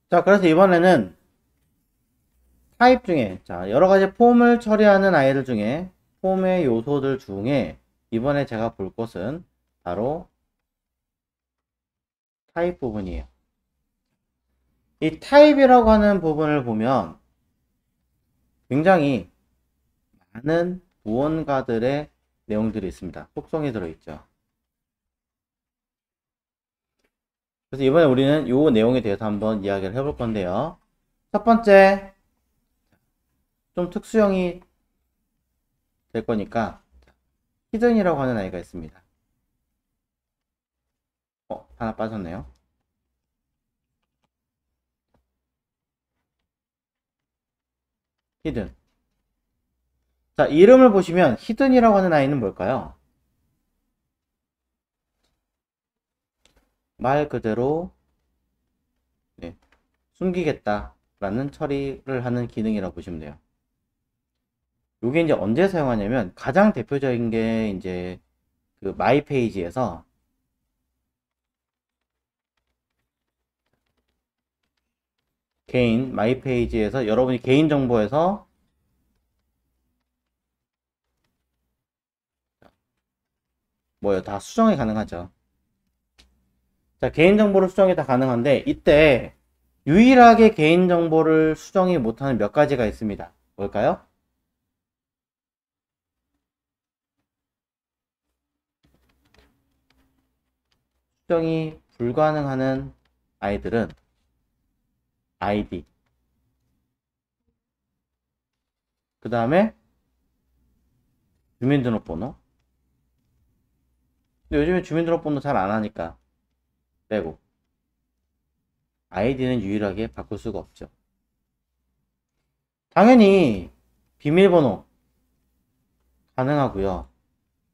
자, 그래서 이번에는 타입 중에, 자, 여러 가지 폼을 처리하는 아이들 중에, 폼의 요소들 중에, 이번에 제가 볼 것은 바로 타입 부분이에요. 이 타입이라고 하는 부분을 보면 굉장히 많은 무언가들의 내용들이 있습니다. 속성이 들어있죠. 그래서 이번에 우리는 이 내용에 대해서 한번 이야기를 해볼 건데요. 첫 번째, 좀 특수형이 될 거니까 히든이라고 하는 아이가 있습니다. 하나 빠졌네요. 히든. 자, 이름을 보시면 히든이라고 하는 아이는 뭘까요? 말 그대로 네, 숨기겠다 라는 처리를 하는 기능이라고 보시면 돼요. 이게 이제 언제 사용하냐면 가장 대표적인 게 이제 그 마이 페이지에서 개인 마이 페이지에서 여러분이 개인 정보에서 뭐요 다 수정이 가능하죠. 자, 개인 정보를 수정이 다 가능한데 이때 유일하게 개인 정보를 수정이 못하는 몇 가지가 있습니다. 뭘까요? 수정이 불가능하는 아이들은 아이디, 그 다음에 주민등록번호. 근데 요즘에 주민등록번호 잘 안 하니까 빼고, 아이디는 유일하게 바꿀 수가 없죠. 당연히 비밀번호 가능하고요.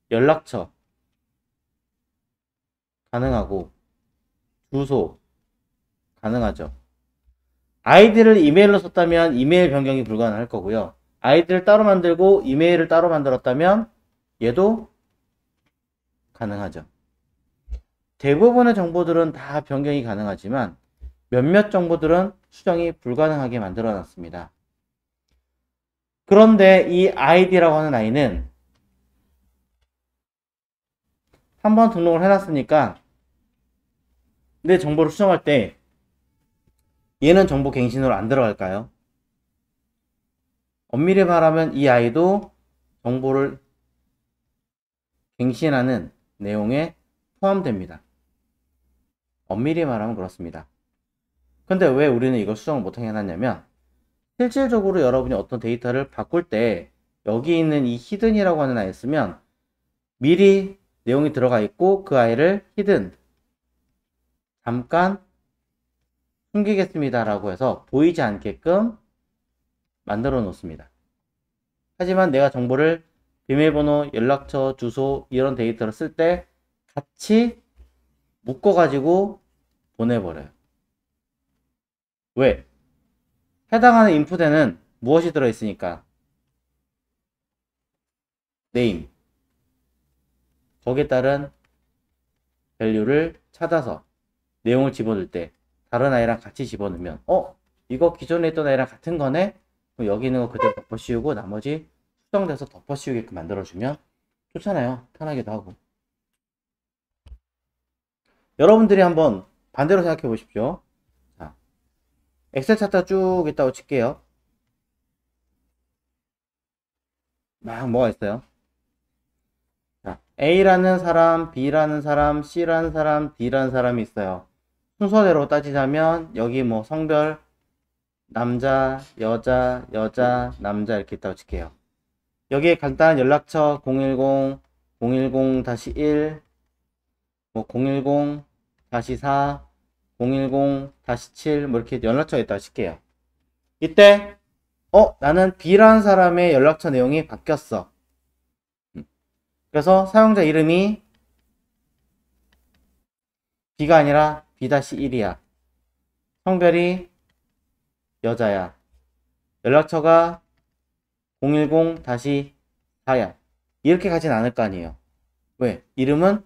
연락처 가능하고, 주소 가능하죠. 아이디를 이메일로 썼다면 이메일 변경이 불가능할 거고요. 아이디를 따로 만들고 이메일을 따로 만들었다면 얘도 가능하죠. 대부분의 정보들은 다 변경이 가능하지만 몇몇 정보들은 수정이 불가능하게 만들어 놨습니다. 그런데 이 아이디라고 하는 아이는 한번 등록을 해놨으니까 내 정보를 수정할 때 얘는 정보 갱신으로 안 들어갈까요? 엄밀히 말하면 이 아이도 정보를 갱신하는 내용에 포함됩니다. 엄밀히 말하면 그렇습니다. 근데 왜 우리는 이걸 수정을 못하게 해놨냐면 실질적으로 여러분이 어떤 데이터를 바꿀 때 여기 있는 이 히든이라고 하는 아이를 쓰면 미리 내용이 들어가 있고 그 아이를 히든 잠깐 숨기겠습니다 라고 해서 보이지 않게끔 만들어 놓습니다. 하지만 내가 정보를 비밀번호, 연락처, 주소 이런 데이터를 쓸 때 같이 묶어 가지고 보내버려요. 왜? 해당하는 인풋에는 무엇이 들어있으니까 name 거기에 따른 밸류를 찾아서 내용을 집어넣을 때 다른 아이랑 같이 집어넣으면 이거 기존에 있던 아이랑 같은 거네? 그럼 여기 있는 거 그대로 덮어씌우고 나머지 수정돼서 덮어씌우게끔 만들어주면 좋잖아요. 편하기도 하고. 여러분들이 한번 반대로 생각해 보십시오. 자, 엑셀 차트 쭉 있다고 칠게요. 막 뭐가 있어요? 자, A라는 사람, B라는 사람, C라는 사람, D라는 사람이 있어요. 순서대로 따지자면 여기 뭐 성별 남자, 여자, 여자, 남자 이렇게 있다고 칠게요. 여기에 간단한 연락처 010, 010-1, 뭐 010-4, 010-7 뭐 이렇게 연락처가 있다고 칠게요. 이때 나는 B라는 사람의 연락처 내용이 바뀌었어. 그래서 사용자 이름이 B가 아니라 B-1이야. 성별이 여자야. 연락처가 010-4야. 이렇게 가진 않을 거 아니에요. 왜? 이름은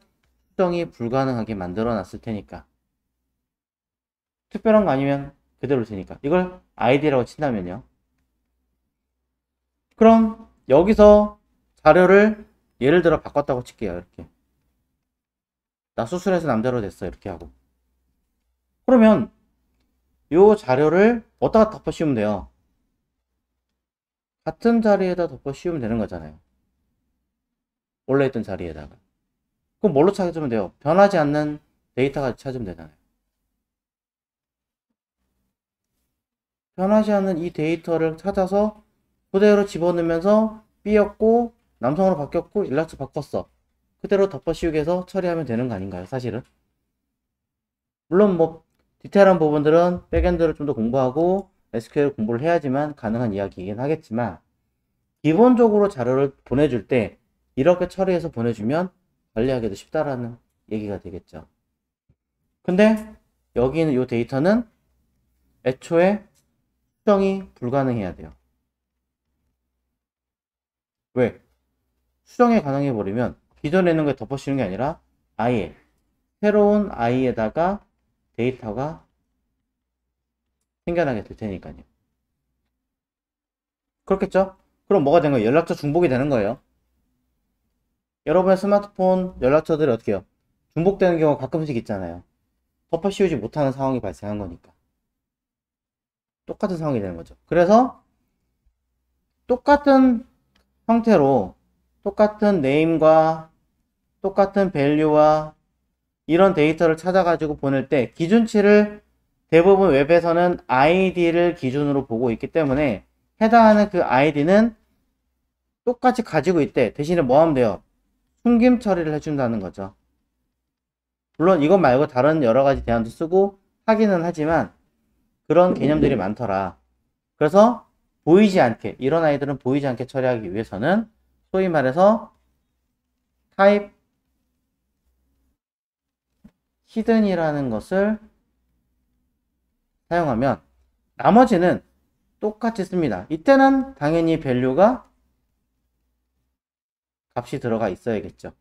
수정이 불가능하게 만들어 놨을 테니까. 특별한 거 아니면 그대로 되니까. 이걸 id라고 친다면요. 그럼 여기서 자료를 예를 들어 바꿨다고 칠게요. 이렇게. 나 수술해서 남자로 됐어. 이렇게 하고. 그러면 요 자료를 어디다가 덮어 씌우면 돼요? 같은 자리에다 덮어 씌우면 되는 거잖아요. 원래 있던 자리에다가. 그럼 뭘로 찾으면 돼요? 변하지 않는 데이터가 찾으면 되잖아요. 변하지 않는 이 데이터를 찾아서 그대로 집어넣으면서 B였고 남성으로 바뀌었고 연락처 바꿨어. 그대로 덮어 씌우기 해서 처리하면 되는 거 아닌가요? 사실은. 물론 뭐 디테일한 부분들은 백엔드를 좀 더 공부하고 SQL 공부를 해야지만 가능한 이야기이긴 하겠지만 기본적으로 자료를 보내줄 때 이렇게 처리해서 보내주면 관리하기도 쉽다라는 얘기가 되겠죠. 근데 여기 있는 이 데이터는 애초에 수정이 불가능해야 돼요. 왜? 수정이 가능해버리면 기존에 있는 거에 덮어씌우는 게 아니라 아예 새로운 i에다가 데이터가 생겨나게 될 테니까요. 그렇겠죠? 그럼 뭐가 된 거예요? 연락처 중복이 되는 거예요. 여러분의 스마트폰 연락처들이 어떻게 해요? 중복되는 경우가 가끔씩 있잖아요. 덮어 씌우지 못하는 상황이 발생한 거니까. 똑같은 상황이 되는 거죠. 그래서 똑같은 형태로 똑같은 네임과 똑같은 밸류와 이런 데이터를 찾아가지고 보낼 때 기준치를 대부분 웹에서는 id를 기준으로 보고 있기 때문에 해당하는 그 id는 똑같이 가지고 있대. 대신에 뭐 하면 돼요? 숨김 처리를 해준다는 거죠. 물론 이것 말고 다른 여러 가지 대안도 쓰고 하기는 하지만 그런 개념들이 많더라. 그래서 보이지 않게, 이런 아이들은 보이지 않게 처리하기 위해서는 소위 말해서 타입 히든이라는 것을 사용하면 나머지는 똑같이 씁니다. 이때는 당연히 밸류가 값이 들어가 있어야겠죠.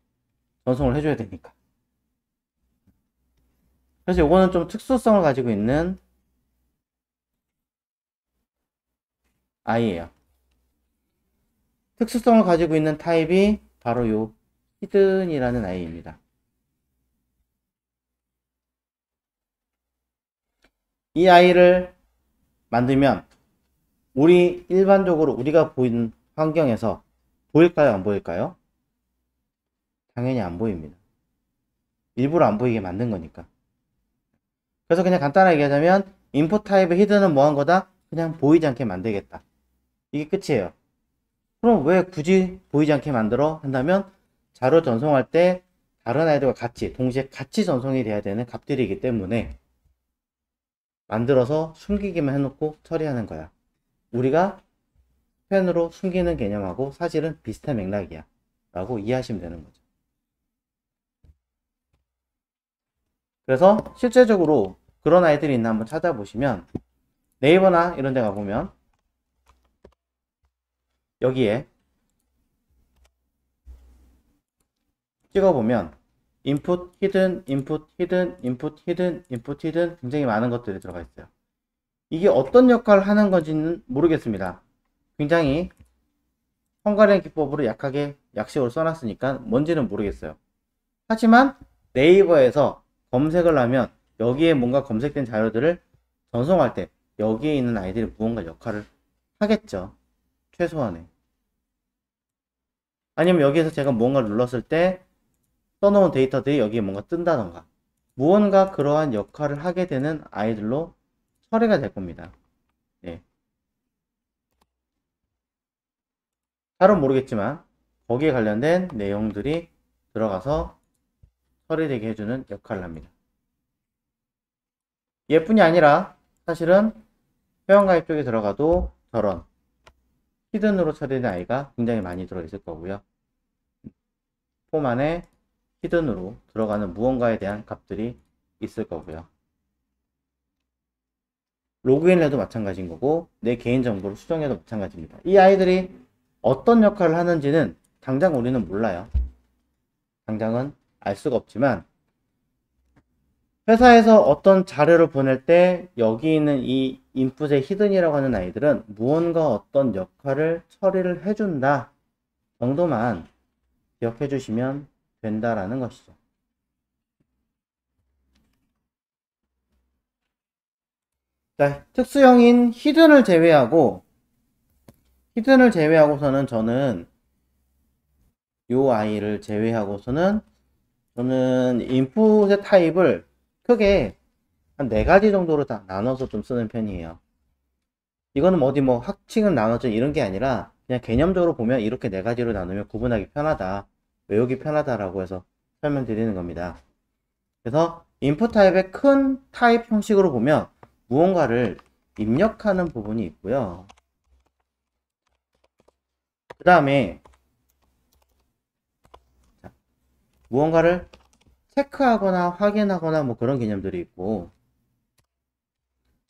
전송을 해줘야 되니까. 그래서 요거는 좀 특수성을 가지고 있는 아이예요. 특수성을 가지고 있는 타입이 바로 요 히든이라는 아이입니다. 이 아이를 만들면 우리 일반적으로 우리가 보이는 환경에서 보일까요? 안 보일까요? 당연히 안 보입니다. 일부러 안 보이게 만든 거니까. 그래서 그냥 간단하게 얘기하자면 인풋 타입의 히든은 뭐 한 거다? 그냥 보이지 않게 만들겠다. 이게 끝이에요. 그럼 왜 굳이 보이지 않게 만들어? 한다면 자료 전송할 때 다른 아이들과 같이 동시에 같이 전송이 돼야 되는 값들이기 때문에 만들어서 숨기기만 해놓고 처리하는 거야. 우리가 펜으로 숨기는 개념하고 사실은 비슷한 맥락이야 라고 이해하시면 되는 거죠. 그래서 실제적으로 그런 아이들이 있나 한번 찾아보시면 네이버나 이런 데 가보면 여기에 찍어보면 인풋 히든, 인풋 히든, 인풋 히든, 인풋 히든 굉장히 많은 것들이 들어가 있어요. 이게 어떤 역할을 하는 건지는 모르겠습니다. 굉장히 헝가리안 기법으로 약하게 약식으로 써놨으니까 뭔지는 모르겠어요. 하지만 네이버에서 검색을 하면 여기에 뭔가 검색된 자료들을 전송할 때 여기에 있는 아이들이 무언가 역할을 하겠죠. 최소한의. 아니면 여기에서 제가 무언가를 눌렀을 때 써놓은 데이터들이 여기에 뭔가 뜬다던가 무언가 그러한 역할을 하게 되는 아이들로 처리가 될 겁니다. 네. 잘은 모르겠지만 거기에 관련된 내용들이 들어가서 처리되게 해주는 역할을 합니다. 얘뿐이 아니라 사실은 회원가입 쪽에 들어가도 저런 히든으로 처리된 아이가 굉장히 많이 들어있을 거고요. 폼 안에 히든으로 들어가는 무언가에 대한 값들이 있을 거고요. 로그인을 해도 마찬가지인 거고 내 개인정보를 수정해도 마찬가지입니다. 이 아이들이 어떤 역할을 하는지는 당장 우리는 몰라요. 당장은 알 수가 없지만 회사에서 어떤 자료를 보낼 때 여기 있는 이 인풋의 히든이라고 하는 아이들은 무언가 어떤 역할을 처리를 해준다 정도만 기억해 주시면 된다라는 것이죠. 자, 특수형인 히든을 제외하고서는 저는 요 아이를 제외하고서는 저는 인풋의 타입을 크게 한 4가지 정도로 다 나눠서 좀 쓰는 편이에요. 이거는 어디 뭐 학칭을 나눠줘 이런 게 아니라 그냥 개념적으로 보면 이렇게 4가지로 나누면 구분하기 편하다, 외우기 편하다라고 해서 설명드리는 겁니다. 그래서 인풋 타입의 큰 타입 형식으로 보면 무언가를 입력하는 부분이 있고요. 그 다음에 무언가를 체크하거나 확인하거나 뭐 그런 개념들이 있고,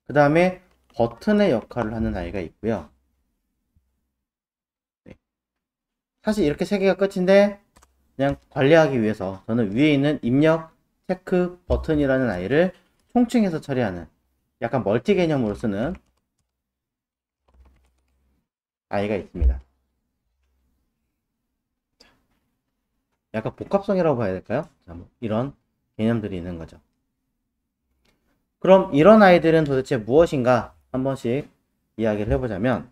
그 다음에 버튼의 역할을 하는 아이가 있고요. 네. 사실 이렇게 3개가 끝인데 그냥 관리하기 위해서 저는 위에 있는 입력, 체크, 버튼이라는 아이를 총칭해서 처리하는 약간 멀티 개념으로 쓰는 아이가 있습니다. 약간 복합성이라고 봐야 될까요? 자, 뭐 이런 개념들이 있는 거죠. 그럼 이런 아이들은 도대체 무엇인가 한 번씩 이야기를 해보자면,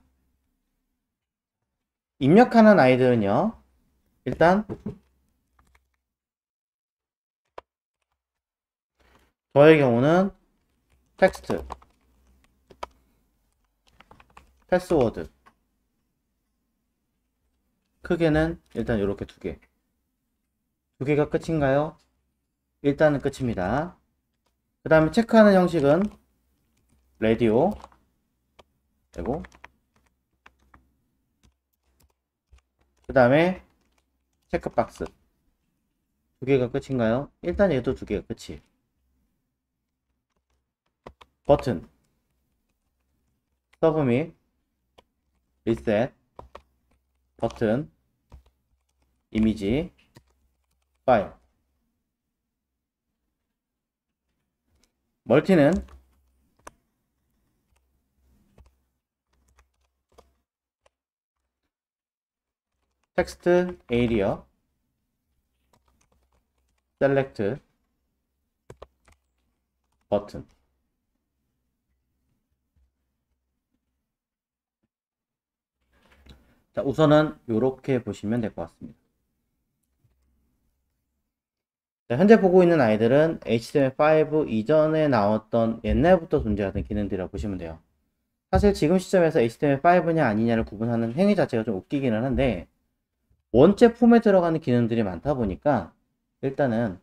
입력하는 아이들은요, 일단 저의 경우는 텍스트, 패스워드, 크게는 일단 이렇게 2개. 2개가 끝인가요? 일단은 끝입니다. 그 다음에 체크하는 형식은 라디오 되고, 그 다음에 체크박스 2개가 끝인가요? 일단 얘도 2개가 끝이. 버튼, 서브밋, 리셋, 버튼, 이미지, 파일. 멀티는 텍스트, 에리어, 셀렉트, 버튼. 자, 우선은 이렇게 보시면 될 것 같습니다. 자, 현재 보고 있는 아이들은 HTML5 이전에 나왔던 옛날부터 존재하던 기능들이라고 보시면 돼요. 사실 지금 시점에서 HTML5냐 아니냐를 구분하는 행위 자체가 좀 웃기기는 한데, 원체 폼에 들어가는 기능들이 많다 보니까 일단은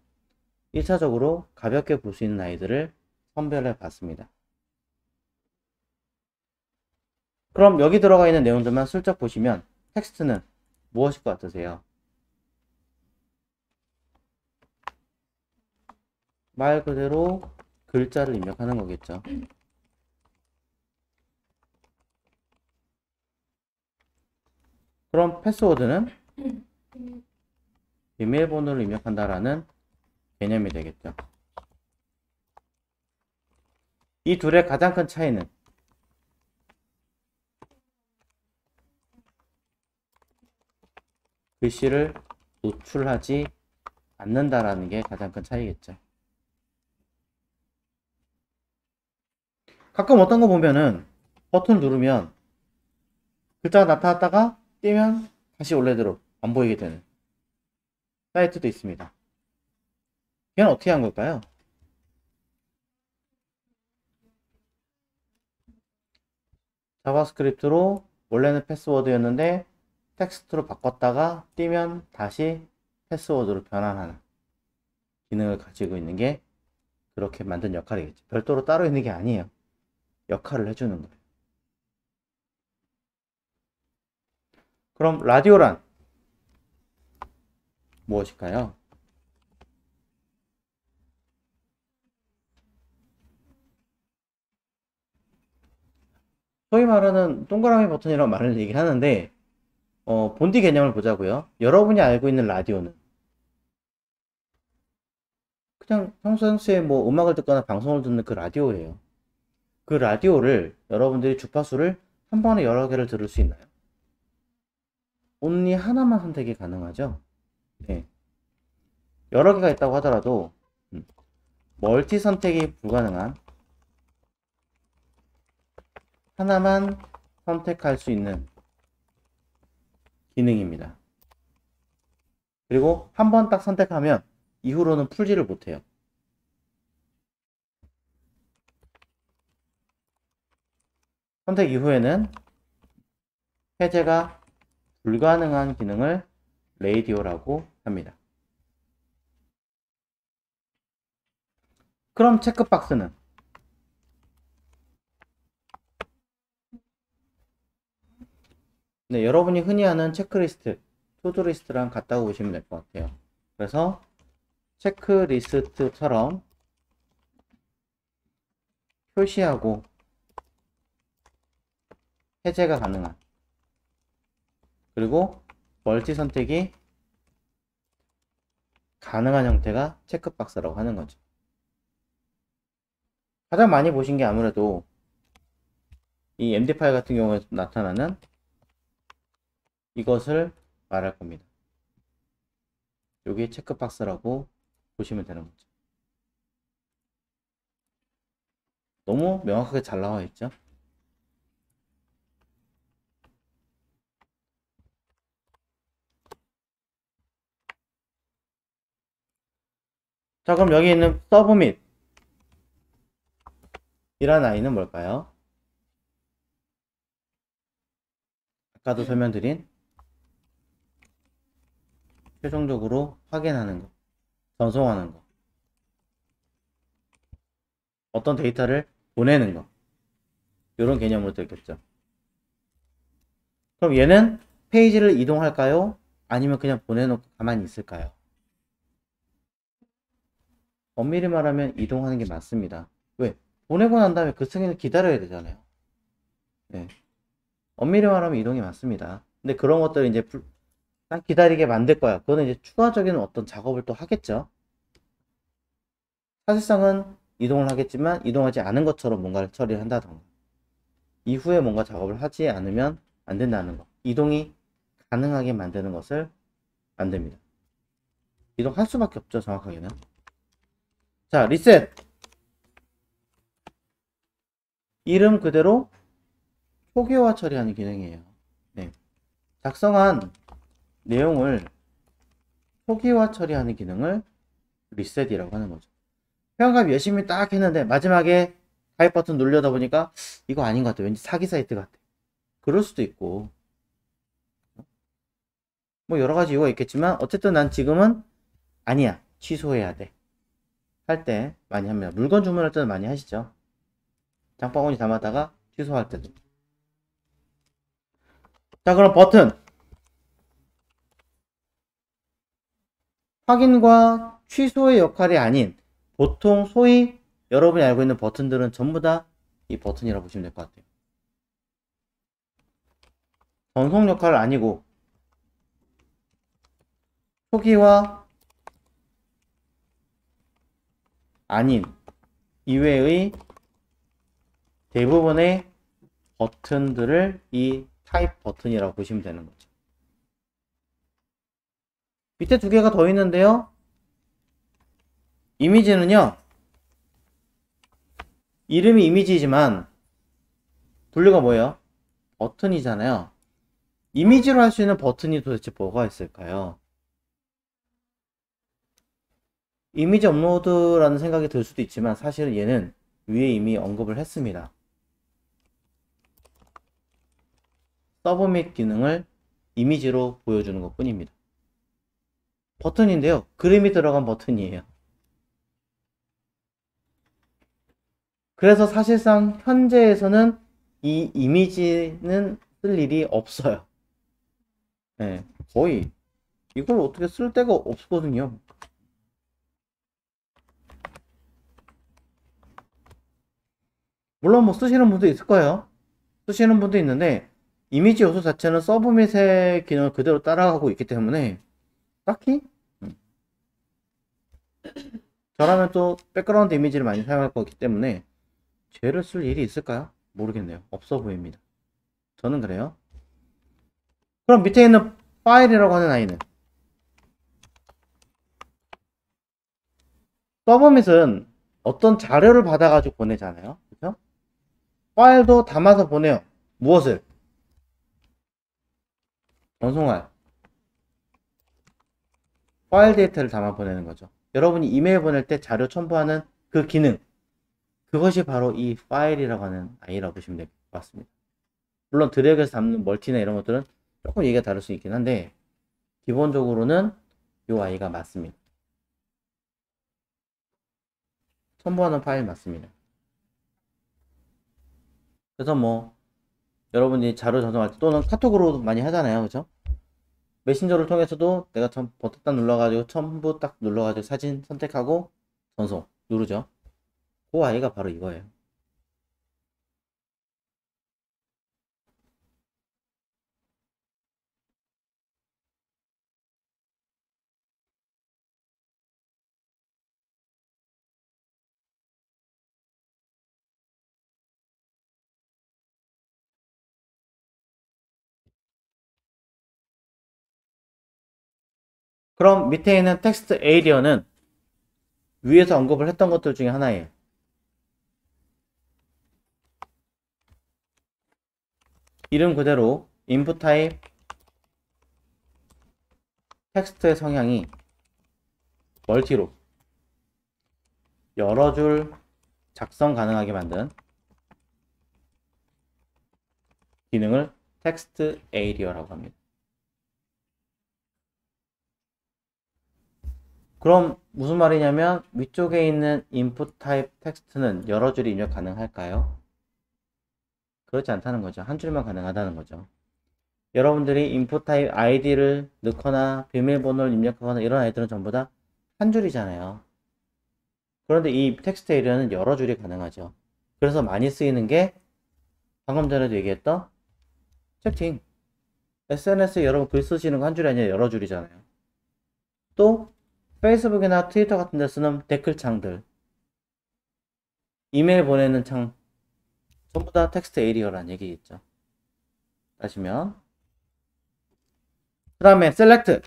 1차적으로 가볍게 볼 수 있는 아이들을 선별해 봤습니다. 그럼 여기 들어가 있는 내용들만 슬쩍 보시면 텍스트는 무엇일 것 같으세요? 말 그대로 글자를 입력하는 거겠죠. 그럼 패스워드는 비밀번호를 입력한다라는 개념이 되겠죠. 이 둘의 가장 큰 차이는 글씨를 노출하지 않는다라는 게 가장 큰 차이겠죠. 가끔 어떤 거 보면은 버튼 누르면 글자가 나타났다가 띄면 다시 원래대로 안 보이게 되는 사이트도 있습니다. 이건 어떻게 한 걸까요? 자바스크립트로 원래는 패스워드였는데 텍스트로 바꿨다가 띄면 다시 패스워드로 변환하는 기능을 가지고 있는 게 그렇게 만든 역할이겠죠. 별도로 따로 있는 게 아니에요. 역할을 해주는 거예요. 그럼 라디오란 무엇일까요? 소위 말하는 동그라미 버튼이라고 말을 얘기하는데, 본디 개념을 보자고요. 여러분이 알고 있는 라디오는, 그냥 평소에 뭐 음악을 듣거나 방송을 듣는 그 라디오예요. 그 라디오를 여러분들이 주파수를 한 번에 여러 개를 들을 수 있나요? 온리 하나만 선택이 가능하죠. 네. 여러 개가 있다고 하더라도 멀티 선택이 불가능한 하나만 선택할 수 있는 기능입니다. 그리고 한 번 딱 선택하면 이후로는 풀지를 못해요. 선택 이후에는 해제가 불가능한 기능을 레이디오라고 합니다. 그럼 체크박스는? 네, 여러분이 흔히 하는 체크리스트, 투두리스트랑 같다고 보시면 될 것 같아요. 그래서 체크리스트처럼 표시하고 해제가 가능한, 그리고 멀티 선택이 가능한 형태가 체크박스라고 하는 거죠. 가장 많이 보신 게 아무래도 이 MD5 같은 경우에 나타나는 이것을 말할 겁니다. 여기 체크박스라고 보시면 되는 거죠. 너무 명확하게 잘 나와 있죠. 자, 그럼 여기 있는 서브밋 이란 아이는 뭘까요? 아까도 설명드린 최종적으로 확인하는 거, 전송하는 거, 어떤 데이터를 보내는 거, 이런 개념으로 들겠죠. 그럼 얘는 페이지를 이동할까요? 아니면 그냥 보내놓고 가만히 있을까요? 엄밀히 말하면 이동하는 게 맞습니다. 왜? 보내고 난 다음에 그 승인을 기다려야 되잖아요. 네. 엄밀히 말하면 이동이 맞습니다. 근데 그런 것들을 이제 딱 기다리게 만들 거야. 그거는 이제 추가적인 어떤 작업을 또 하겠죠. 사실상은 이동을 하겠지만 이동하지 않은 것처럼 뭔가를 처리를 한다던가 이후에 뭔가 작업을 하지 않으면 안 된다는 거. 이동이 가능하게 만드는 것을 만듭니다. 이동할 수밖에 없죠, 정확하게는. 자, 리셋. 이름 그대로 초기화 처리하는 기능이에요. 네. 작성한 내용을 초기화 처리하는 기능을 리셋이라고 하는 거죠. 회원가입 열심히 딱 했는데 마지막에 가입 버튼 누르려다 보니까 이거 아닌 것 같아. 왠지 사기 사이트 같아. 그럴 수도 있고 뭐 여러 가지 이유가 있겠지만 어쨌든 난 지금은 아니야. 취소해야 돼. 할 때 많이 합니다. 물건 주문할 때는 많이 하시죠. 장바구니 담았다가 취소할 때도. 자, 그럼 버튼. 확인과 취소의 역할이 아닌 보통 소위 여러분이 알고 있는 버튼들은 전부 다 이 버튼이라고 보시면 될 것 같아요. 전송 역할은 아니고 초기화 아닌 이외의 대부분의 버튼들을 이 타입 버튼이라고 보시면 되는 거죠. 밑에 두 개가 더 있는데요. 이미지는요. 이름이 이미지지만 분류가 뭐예요? 버튼이잖아요. 이미지로 할 수 있는 버튼이 도대체 뭐가 있을까요? 이미지 업로드라는 생각이 들 수도 있지만 사실은 얘는 위에 이미 언급을 했습니다. 서브밋 기능을 이미지로 보여주는 것 뿐입니다. 버튼인데요. 그림이 들어간 버튼이에요. 그래서 사실상 현재에서는 이 이미지는 쓸 일이 없어요. 네, 거의 이걸 어떻게 쓸 데가 없거든요. 물론 뭐 쓰시는 분도 있을 거예요. 쓰시는 분도 있는데 이미지 요소 자체는 서브밋의 기능을 그대로 따라가고 있기 때문에 딱히 저라면 또 백그라운드 이미지를 많이 사용할 거기 때문에 쟤를 쓸 일이 있을까요? 모르겠네요. 없어 보입니다. 저는 그래요. 그럼 밑에 있는 파일이라고 하는 아이는 서브밋은 어떤 자료를 받아가지고 보내잖아요. 그죠? 파일도 담아서 보내요. 무엇을? 전송할 파일 데이터를 담아 보내는 거죠. 여러분이 이메일 보낼 때 자료 첨부하는 그 기능, 그것이 바로 이 파일이라고 하는 아이라고 보시면 될 것 같습니다. 물론 드래그해서 담는 멀티나 이런 것들은 조금 얘기가 다를 수 있긴 한데 기본적으로는 이 아이가 맞습니다. 첨부하는 파일 맞습니다. 그래서 뭐 여러분이 자료 전송할 때 또는 카톡으로 많이 하잖아요. 그죠? 메신저를 통해서도 내가 버튼 딱 눌러가지고 첨부 딱 눌러가지고 사진 선택하고 전송 누르죠. 그 아이가 바로 이거예요. 그럼 밑에 있는 텍스트 에이리어는 위에서 언급을 했던 것들 중에 하나예요. 이름 그대로 input 타입 텍스트의 성향이 멀티로 여러 줄 작성 가능하게 만든 기능을 텍스트 에이리어라고 합니다. 그럼 무슨 말이냐면 위쪽에 있는 input 타입 텍스트는 여러 줄이 입력 가능할까요? 그렇지 않다는 거죠. 한 줄만 가능하다는 거죠. 여러분들이 input 타입 id를 넣거나 비밀번호를 입력하거나 이런 아이들은 전부 다 한 줄이잖아요. 그런데 이 텍스트 에리어는 여러 줄이 가능하죠. 그래서 많이 쓰이는 게 방금 전에도 얘기했던 채팅. SNS에 여러분 글 쓰시는 거 한 줄이 아니라 여러 줄이잖아요. 또 페이스북이나 트위터 같은 데 쓰는 댓글창들, 이메일 보내는 창, 전부 다 텍스트 에리어라는 얘기겠죠. 다시면 그 다음에 셀렉트.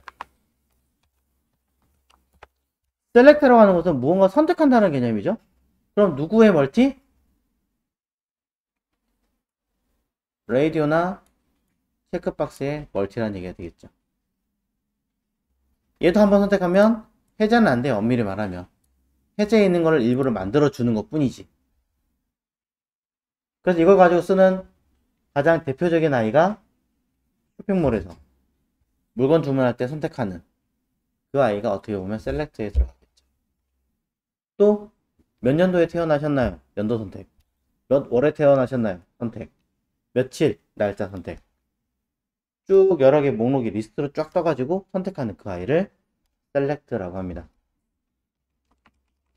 셀렉트라고 하는 것은 무언가 선택한다는 개념이죠. 그럼 누구의 멀티? 라디오나 체크박스의 멀티라는 얘기가 되겠죠. 얘도 한번 선택하면 해제는 안 돼요. 엄밀히 말하면 해제에 있는 거를 일부러 만들어 주는 것 뿐이지. 그래서 이걸 가지고 쓰는 가장 대표적인 아이가 쇼핑몰에서 물건 주문할 때 선택하는 그 아이가 어떻게 보면 셀렉트에 들어가겠죠. 또 몇 년도에 태어나셨나요? 연도 선택. 몇 월에 태어나셨나요? 선택. 며칠 날짜 선택. 쭉 여러 개 목록이 리스트로 쫙 떠가지고 선택하는 그 아이를 셀렉트라고 합니다.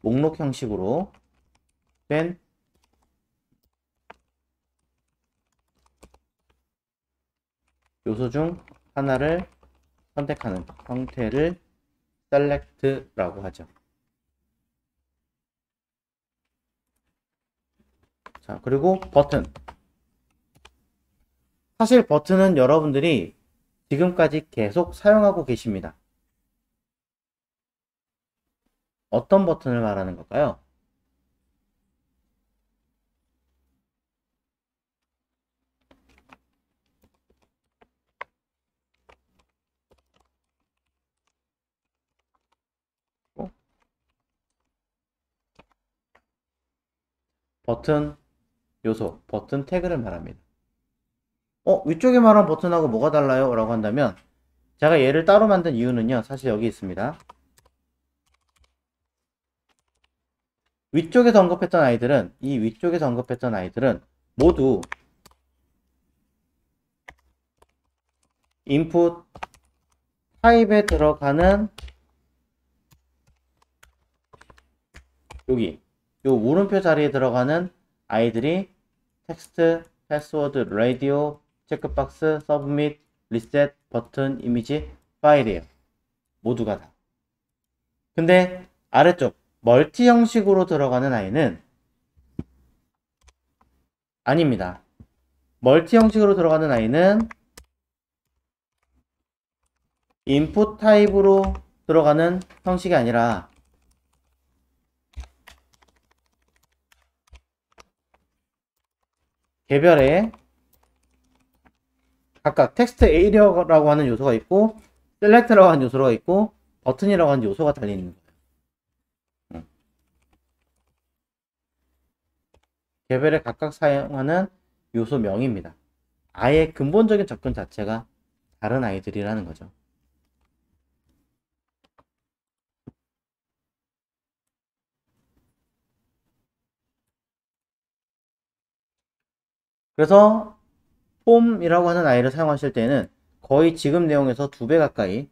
목록 형식으로 된 요소 중 하나를 선택하는 형태를 셀렉트라고 하죠. 자, 그리고 버튼. 사실 버튼은 여러분들이 지금까지 계속 사용하고 계십니다. 어떤 버튼을 말하는 걸까요? 버튼 요소, 버튼 태그를 말합니다. 위쪽에 말한 버튼하고 뭐가 달라요? 라고 한다면 제가 얘를 따로 만든 이유는요. 사실 여기 있습니다. 위쪽에서 언급했던 아이들은 이 위쪽에서 언급했던 아이들은 모두 인풋 타입에 들어가는 여기 요 물음표 자리에 들어가는 아이들이 텍스트, 패스워드, 라디오, 체크박스, 서브밋, 리셋, 버튼, 이미지, 파일이에요. 모두가 다. 근데 아래쪽 멀티 형식으로 들어가는 아이는 아닙니다. 멀티 형식으로 들어가는 아이는 인풋 타입으로 들어가는 형식이 아니라 개별의 각각 텍스트 에리어라고 하는 요소가 있고 셀렉트라고 하는 요소가 있고 버튼이라고 하는 요소가 달려있는 거예요. 개별에 각각 사용하는 요소명입니다. 아예 근본적인 접근 자체가 다른 아이들이라는 거죠. 그래서 폼이라고 하는 아이를 사용하실 때는 거의 지금 내용에서 2배 가까이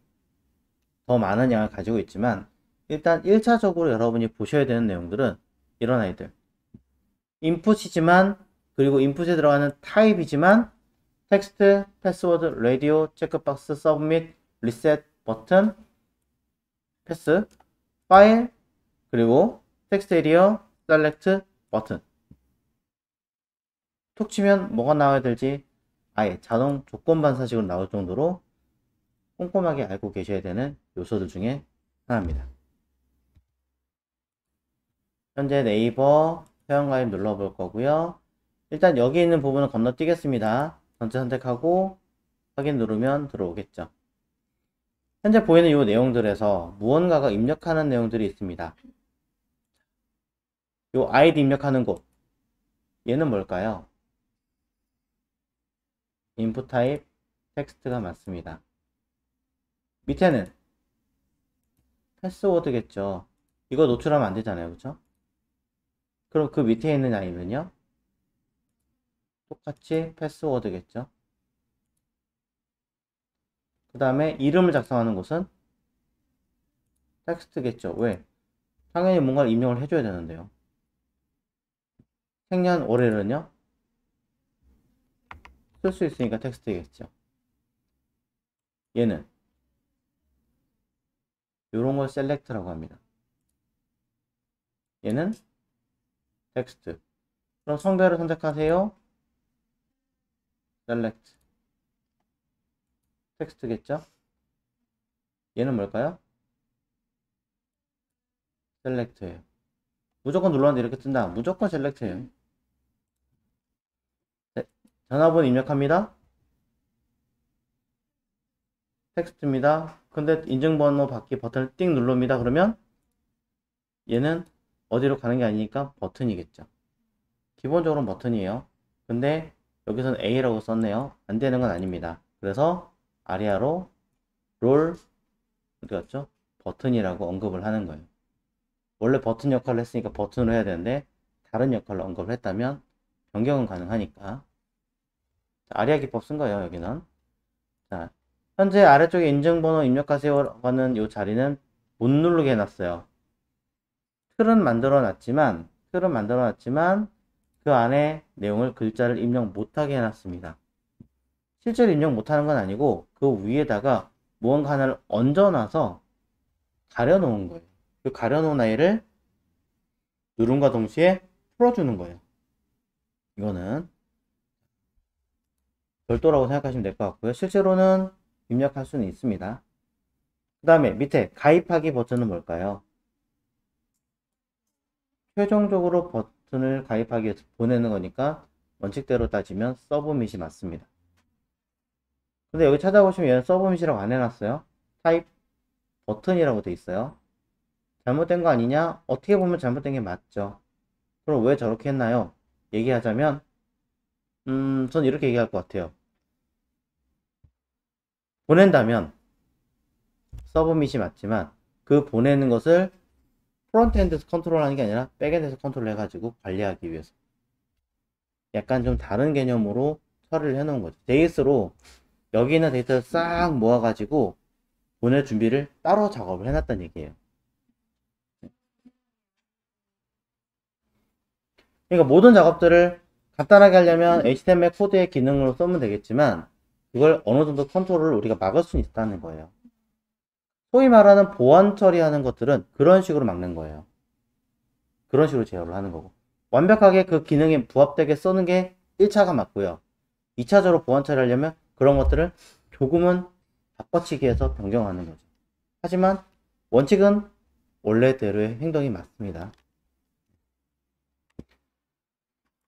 더 많은 양을 가지고 있지만 일단 1차적으로 여러분이 보셔야 되는 내용들은 이런 아이들 인풋이지만 그리고 인풋에 들어가는 타입이지만 텍스트, 패스워드, 라디오, 체크박스, 서브밋, 리셋, 버튼, 패스, 파일, 그리고 텍스트 에리어, 셀렉트, 버튼 툭 치면 뭐가 나와야 될지 아예 자동 조건 반사식으로 나올 정도로 꼼꼼하게 알고 계셔야 되는 요소들 중에 하나입니다. 현재 네이버 회원가입 눌러볼 거고요. 일단 여기 있는 부분은 건너뛰겠습니다. 전체 선택하고 확인 누르면 들어오겠죠. 현재 보이는 이 내용들에서 무언가가 입력하는 내용들이 있습니다. 이 아이디 입력하는 곳 얘는 뭘까요? 인풋 타입 텍스트가 맞습니다. 밑에는 패스워드겠죠. 이거 노출하면 안 되잖아요. 그렇죠? 그럼 그 밑에 있는 아이는요? 똑같이 패스워드겠죠. 그 다음에 이름을 작성하는 곳은 텍스트겠죠. 왜? 당연히 뭔가를 입력을 해줘야 되는데요. 생년월일은요? 쓸 수 있으니까 텍스트겠죠. 얘는 이런 걸 셀렉트라고 합니다. 얘는 텍스트. 그럼 성별을 선택하세요. 셀렉트. 텍스트겠죠? 얘는 뭘까요? 셀렉트예요. 무조건 눌렀는데 이렇게 뜬다. 무조건 셀렉트예요. 네. 전화번호 입력합니다. 텍스트입니다. 근데 인증번호 받기 버튼을 띵 누릅니다. 그러면 얘는 어디로 가는 게 아니니까 버튼이겠죠. 기본적으로는 버튼이에요. 근데 여기서는 A라고 썼네요. 안 되는 건 아닙니다. 그래서 아리아로 롤 어디 갔죠? 버튼이라고 언급을 하는 거예요. 원래 버튼 역할을 했으니까 버튼으로 해야 되는데 다른 역할로 언급을 했다면 변경은 가능하니까 아리아 기법 쓴 거예요. 여기는. 자, 현재 아래쪽에 인증번호 입력하세요 하는 이 자리는 못 누르게 해놨어요. 틀은 만들어 놨지만 그 안에 내용을 글자를 입력 못하게 해놨습니다. 실제로 입력 못하는 건 아니고 그 위에다가 무언가 하나를 얹어놔서 가려놓은 거예요. 그 가려놓은 아이를 누름과 동시에 풀어주는 거예요. 이거는 별도라고 생각하시면 될 것 같고요. 실제로는 입력할 수는 있습니다. 그 다음에 밑에 가입하기 버튼은 뭘까요? 최종적으로 버튼을 가입하기 위해서 보내는 거니까 원칙대로 따지면 서브밋이 맞습니다. 근데 여기 찾아보시면 얘는 서브밋이라고 안 해놨어요. 타입 버튼이라고 돼 있어요. 잘못된 거 아니냐? 어떻게 보면 잘못된 게 맞죠. 그럼 왜 저렇게 했나요? 얘기하자면 전 이렇게 얘기할 것 같아요. 보낸다면 서브밋이 맞지만 그 보내는 것을 프론트엔드에서 컨트롤하는 게 아니라 백엔드에서 컨트롤 해가지고 관리하기 위해서 약간 좀 다른 개념으로 처리를 해놓은 거죠. JS로 여기 있는 데이터를 싹 모아가지고 보낼 준비를 따로 작업을 해놨다는 얘기예요. 그러니까 모든 작업들을 간단하게 하려면 HTML 코드의 기능으로 쓰면 되겠지만 그걸 어느 정도 컨트롤을 우리가 막을 수 있다는 거예요. 소위 말하는 보안 처리하는 것들은 그런 식으로 막는 거예요. 그런 식으로 제어를 하는 거고, 완벽하게 그 기능에 부합되게 쓰는 게 1차가 맞고요. 2차적으로 보안 처리하려면 그런 것들을 조금은 바꿔치기해서 변경하는 거죠. 하지만 원칙은 원래대로의 행동이 맞습니다.